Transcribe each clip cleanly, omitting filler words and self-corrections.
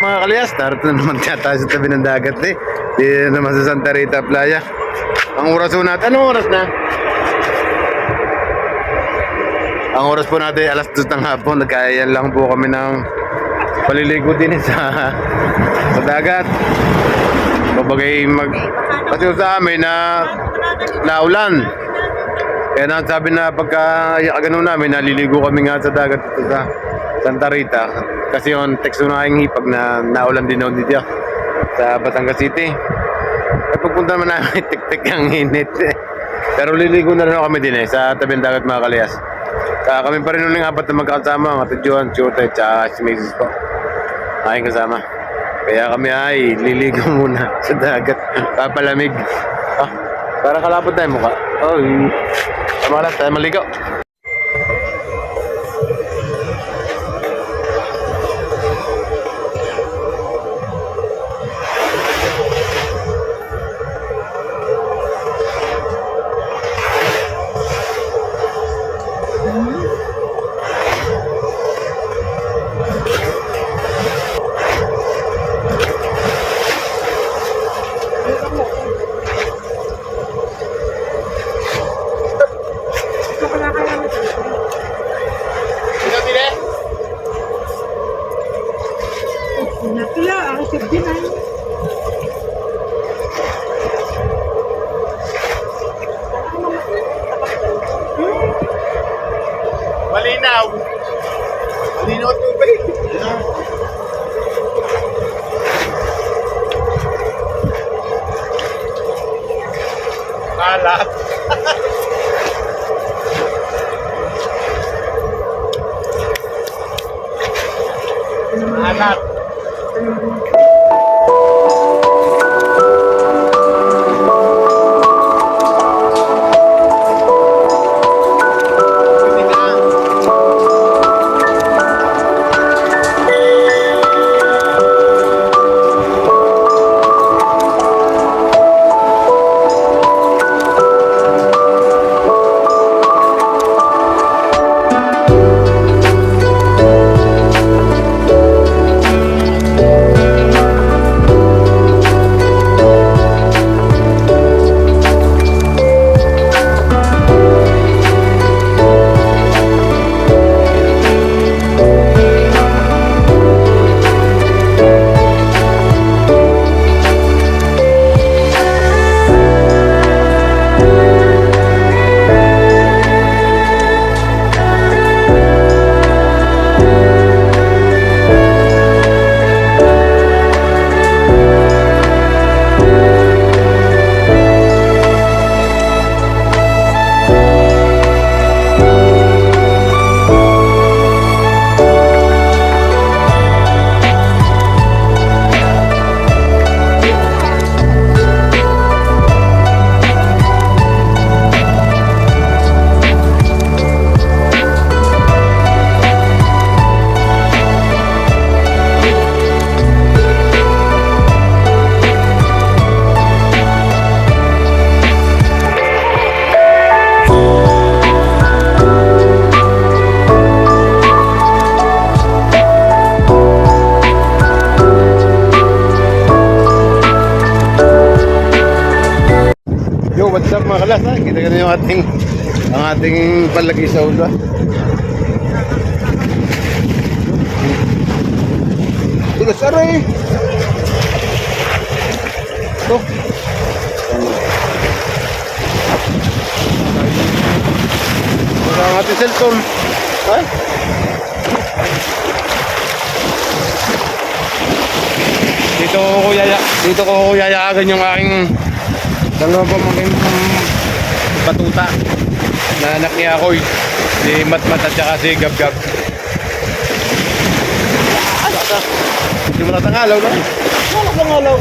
mga kalyas? Narito na naman yata sa tabi ng dagat eh. Dito naman sa Santa Rita Playa. Ang oras po natin, anong oras na? Ang oras po natin, alas 2 ng hapon. Nagkaayan lang po kami ng paliligo din sa dagat. Babagay kasi sa amin na naulan. Kaya nasabi na pagka gano'n namin, naliligo kami nga sa dagat dito sa Santa Rita. Kasi yung text na aking hipag na naulan din ako dito sa Batangas City. At pagpunta naman namin, tik-tik ang init. Pero liligo na rin kami din sa tabi ng dagat mga kalayas. Kami pa rin uling apat na magkakasama, mga Tidjuan, Chote, tsaka si Macy's po. Aking kasama. Kaya kami ay liligo muna sa dagat. Papalamig. Para kalapot tayo mukha. Tama lang tayo maligo. Nakila, ako sa dinay. Malinaw. Malinaw tubig. Alat. Alat. What's up mga kalas ha? Kita ka na yung ating palagi sa ulo. Tigas aray! Ito. Ito ang ating cellphone. Ay? Dito ko yayaagan yung aking dalawa pa maging batuta na anak ni Akoy, si Matmat at saka si Gab-Gab. Hindi mo natangalaw na. Wala tangalaw.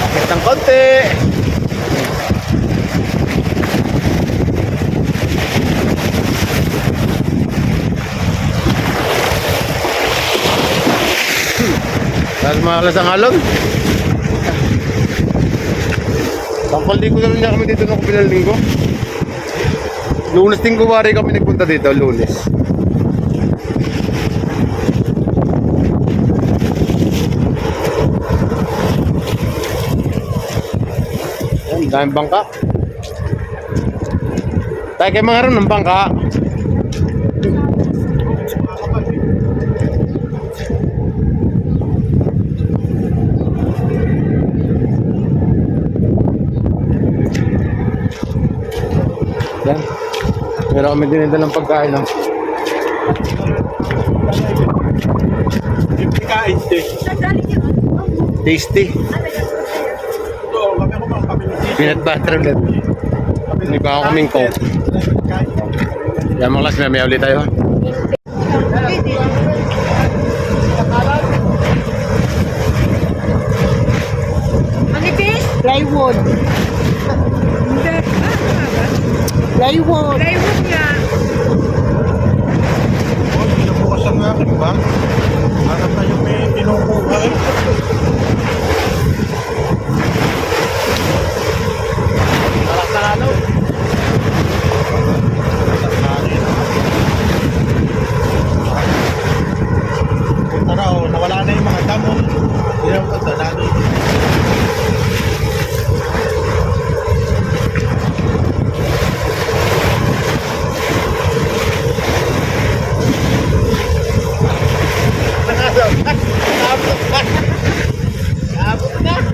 Bakit ng konti? Tapos mga kalas ang alon. Pangkalinggo na rin niya kami dito ng kapilang linggo. Lunes, Linggo, Wari kami nagpunta dito, Lunes. Daming bangka. Tayo kayo mga rin ng bangka. Yan. Meron kami dinita ng pagkain. No? Kain din. Tasty. Ito, kami ako pang kami. Peanut butter ulit. Hindi pa ako kaming coke. Yan mga class, may ulit tayo. Manipis? Plywood. Hindi. Plywood. Plywood nga. Oh, pinabukas ang akin ba? Hanap na yung may kinukuha eh. Sarado. Punta na oh, nawala na yung mga damo. Hindi na punta na doon.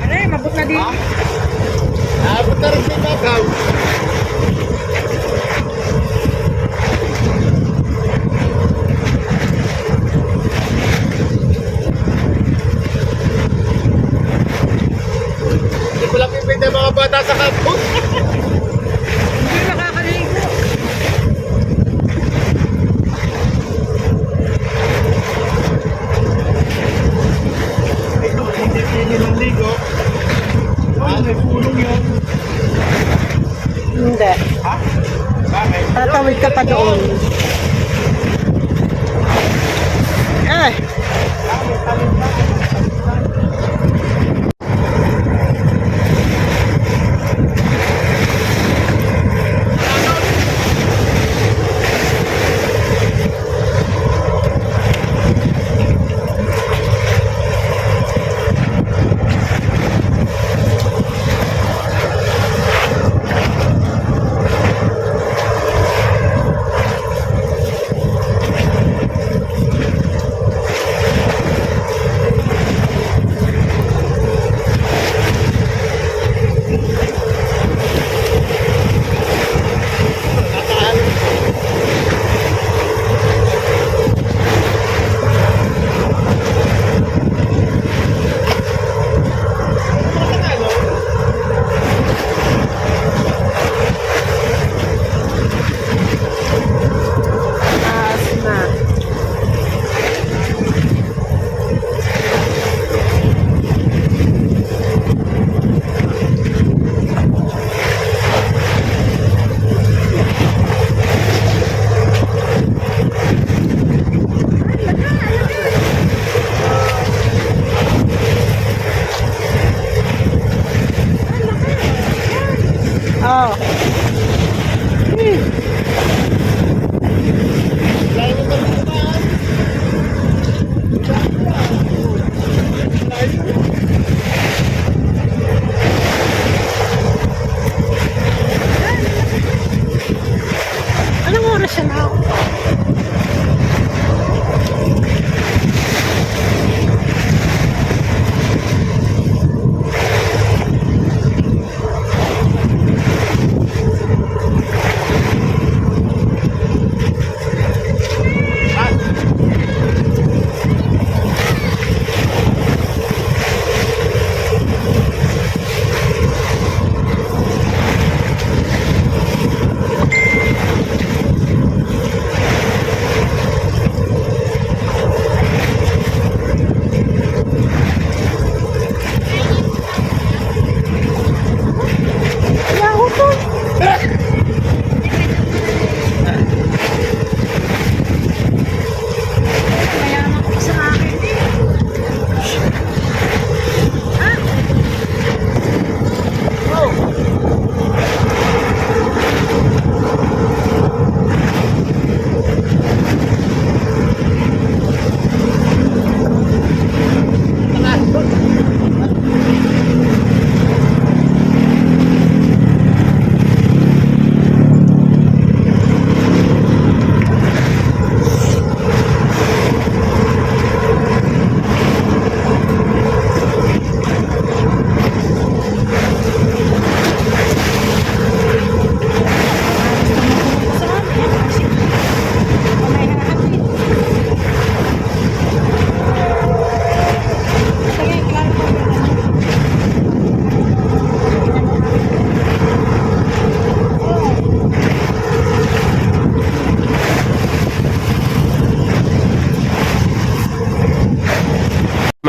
Ano mabot na din. Abot na rin sa Bagaw. Hindi ko lang pipindi ang mga bata sa kampus. Hindi nakakaligo. Ito, hindi pili ng ligo. May pulong yun. Hindi. Ha? Bakit? Tatawid ka pa doon. Eh,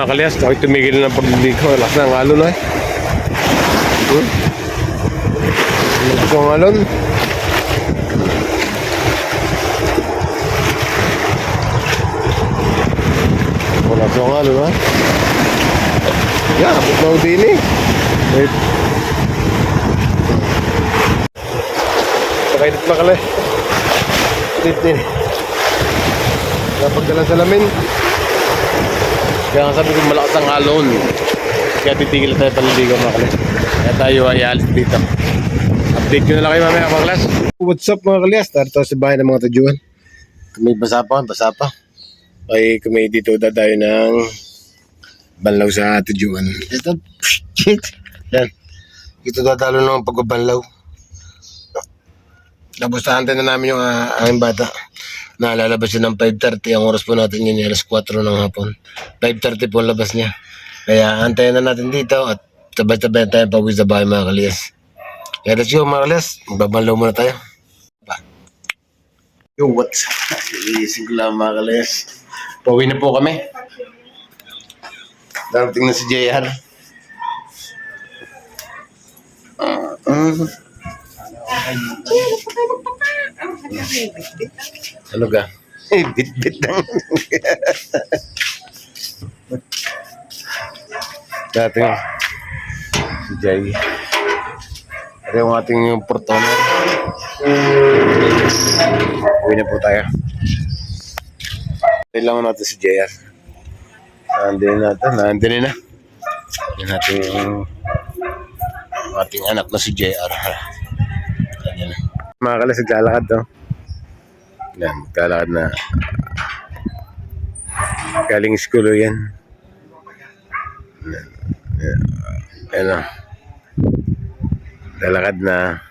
Mga kalyas, ako'y tumigil na ng pagliligo. Lakas na ang alon ay. Lakas ang alon. Lakas ang alon ha. Yan, abot na ako din eh. Wait. Nakainit na kalay. Init din. Napagdalang salamin. Kaya nga sabi ko malakas ang alon. Kaya titigil tayo paliligaw mga kalas. Kaya tayo ay alis dito. Update ko na lang kayo mamaya mga kalas. What's up mga kalas? Tarito sa bahay ng mga tadyuan. Kami basa pa. Ay kami dito dadayo ng banlaw sa tadyuan. Ito, shit. Yan. Ito dadalo ng pagbabanlaw. Nabustahan na namin yung aming bata. Nalalabas yun ng 5:30. Ang oras po natin yun, alas 4 ng hapon. 5:30 po ang labas niya. Kaya antayin na natin dito at sabay-sabay tayo pawis sa bahay mga kalyas. Kaya let's go mga kalyas. Magbabanlaw muna tayo. Yo, what's up? Iising ko lang mga kalyas. Pauwi na po kami. Darating na si JR. Ano ka? Bit-bit lang. Dating si Jay. Ito yung ating portoner. Uwi na po tayo. Kailangan natin si JR. Nandun na. Yan natin yung ating anak na si JR. Yan. Mga kalas, naglalakad to. Yan, naglalakad na. Galing school yan. Yan o. Naglalakad na.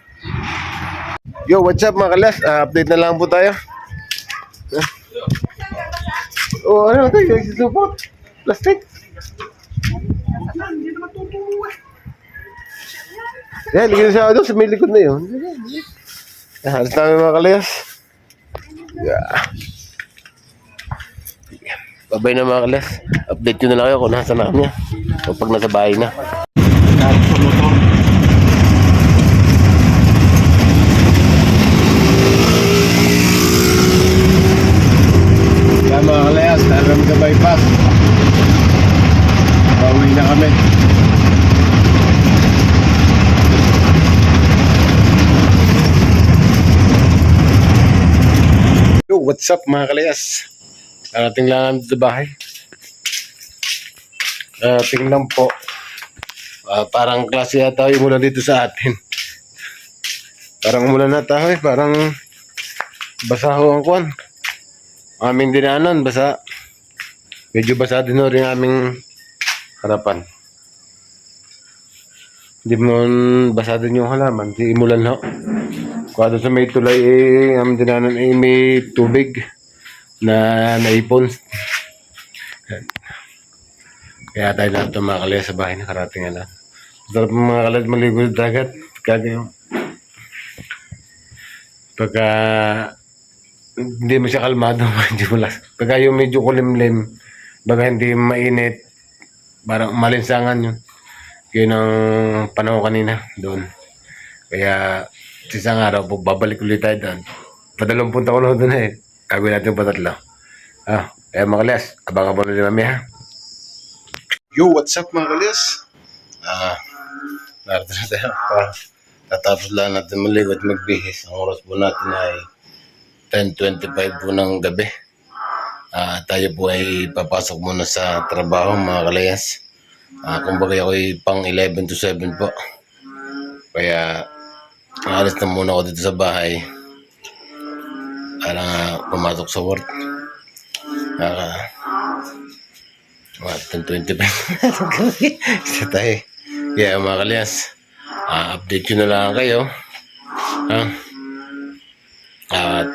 Yo, what's up mga kalas? Update na lang po tayo. Oh, ano tayo? Susupot. Plastic. Yan, ligyan siya doon sa may likod na yun. Halos namin mga kalayas. Yeah. Babay na mga kalayas. Update ko na lang kayo kung nasa na kami. O pag nasa bahay na. Yan mga kalayas, dahil kami sa bypass. Pauwi na kami. Yo, what's up mga kalayas? Darating lang namin sa bahay. Darating lang po. Parang klase yata yung mula dito sa atin. Parang umulan na tayo parang basa ho ang kwan. Aming dinaanan, basa. Medyo basa din ho rin aming harapan. Hindi mo basa din yung halaman, di imulan ho. Kung sa may tulay aming dinaanan may tubig na naipon. Kaya tayo lahat ng mga kalayas sa bahay nakarating na lang. Sarap mga kalayas maligo sa dagat. Kaya pagka hindi mo siya kalmado, pagka yung medyo kulimlim, baga hindi mainit, parang malinsangan yun. Yun ang panahon kanina doon. Kaya isang araw po, babalik ulit tayo doon. Padalong punta ko na doon eh. Gagawin natin patatlo. Kaya mga kalyas, abangan po natin mami ha. Yo, what's up mga kalyas? Narito na tayo. Tatapos lang natin maligo at magbihis. Ang oras po natin ay 10:25 po ng gabi. Tayo po ay papasok muna sa trabaho mga kalayas. Kumbaga ako ay pang 11 to 7 po. Kaya alis na muna ako dito sa bahay para pumasok sa work. 10:25 isa tayo. Kaya mga kalayas, update ko na lang kayo. At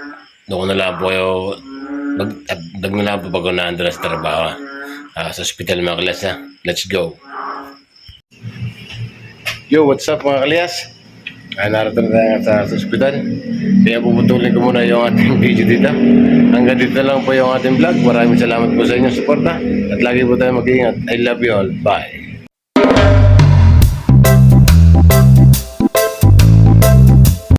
doon na lang po kayo dag na lang po pag naandun na sa trabaho sa hospital mga kalayas ha. Let's go. Yo, what's up mga kalayas? Narito na tayo sa ospital. Kaya puputulin ko muna yung ating video dito. Hanggang dito lang po yung ating vlog. Maraming salamat po sa inyong suporta. At lagi po tayo mag-iingat. I love you all. Bye.